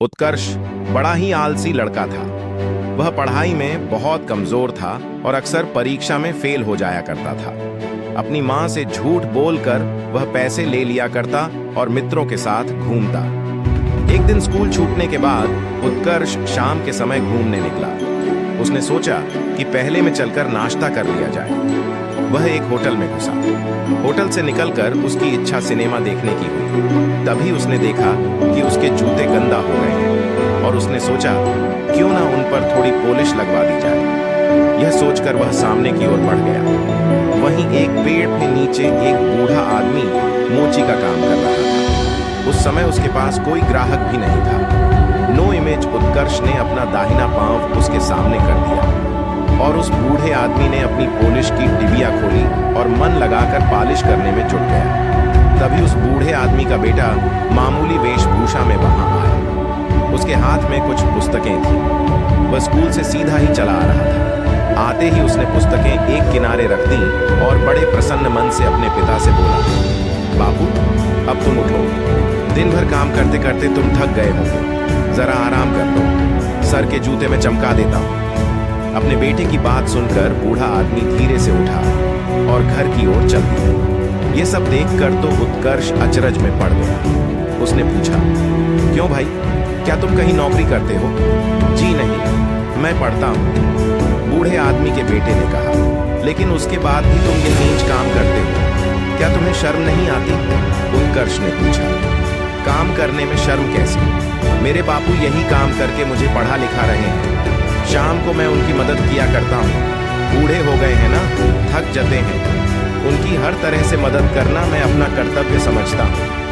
उत्कर्ष बड़ा ही आलसी लड़का था। वह पढ़ाई में बहुत कमजोर था और अक्सर परीक्षा में फेल हो जाया करता था। अपनी माँ से झूठ बोलकर वह पैसे ले लिया करता और मित्रों के साथ घूमता। एक दिन स्कूल छूटने के बाद उत्कर्ष शाम के समय घूमने निकला। उसने सोचा कि पहले में चलकर नाश्ता कर लिया जाए। वह एक होटल में घुसा। होटल से निकलकर उसकी इच्छा सिनेमा देखने की हुई। तभी उसने देखा कि उसके जूते गंदा हो गए हैं और उसने सोचा क्यों ना उन पर थोड़ी पॉलिश लगवा दी जाए। यह सोचकर वह सामने की ओर बढ़ गया। वहीं एक पेड़ के नीचे एक बूढ़ा आदमी मोची का काम कर रहा था। उस समय उसके पास कोई ग्राहक भी नहीं था। नो इमेज उत्कर्ष ने अपना दाहिना पांव उसके सामने कर दिया और उस बूढ़े आदमी ने अपनी पॉलिश की डिबिया खोली और मन लगाकर पॉलिश करने में जुट गया। तभी उस बूढ़े आदमी का बेटा मामूली वेशभूषा में वहां आया। उसके हाथ में कुछ पुस्तकें थीं। वह स्कूल से सीधा ही चला आ रहा था। आते ही उसने पुस्तकें एक किनारे रख दी और बड़े प्रसन्न मन से अपने पिता से बोला, बापू, अब तुम उठो। दिन भर काम करते करते तुम थक गए होगे, जरा आराम कर लो। सर के जूते में चमका देता हूं। अपने बेटे की बात सुनकर बूढ़ा आदमी धीरे से उठा और घर की ओर चल दिया। ये सब देखकर तो उत्कर्ष अचरज में पड़ गया। उसने पूछा, क्यों भाई, क्या तुम कहीं नौकरी करते हो? जी नहीं, मैं पढ़ता हूँ, बूढ़े आदमी के बेटे ने कहा। लेकिन उसके बाद भी तुम ये नीच काम करते हो, क्या तुम्हें शर्म नहीं आती? उत्कर्ष ने पूछा। काम करने में शर्म कैसी? मेरे बापू यही काम करके मुझे पढ़ा लिखा रहे हैं। शाम को मैं उनकी मदद किया करता हूँ। बूढ़े हो गए हैं ना, थक जाते हैं। उनकी हर तरह से मदद करना मैं अपना कर्तव्य समझता हूँ।